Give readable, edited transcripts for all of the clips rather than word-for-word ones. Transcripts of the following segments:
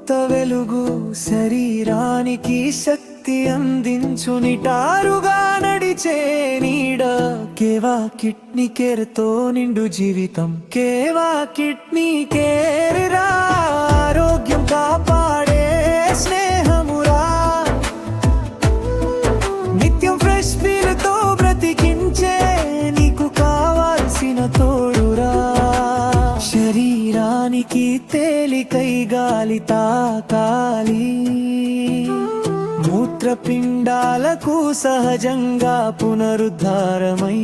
కొత్త వెలుగు శరీరానికి శక్తి అందించు నిటారుగా నడిచే నీడ కేవా కిడ్నీ కేర్తో నిండు జీవితం కేవా కిడ్నీ కేర్ ఆరోగ్యం కాపాడే స్నేహమురా నిత్యం ఫ్రెష్ ఫీల్తో బ్రతికించే నీకు కావాల్సిన తోడురా శరీరానికి తేలికై గాలి తాకాలి మూత్రపిండాలకు సహజంగా పునరుద్ధారమై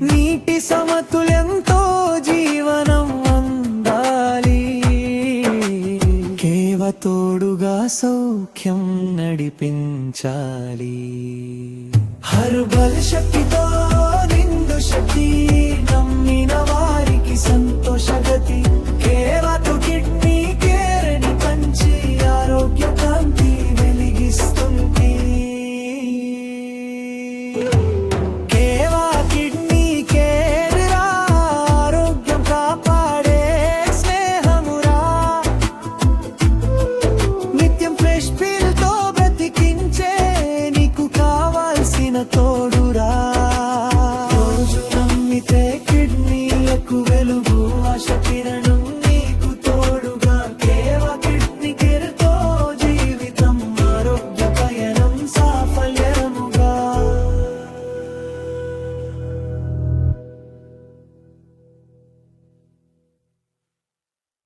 నీటి సమతుల్యంతో జీవనం అందాలి కేవ తోడుగా సౌఖ్యం నడిపించాలి హర్బల్ శక్తితో నిండు శక్తి నమ్మినవా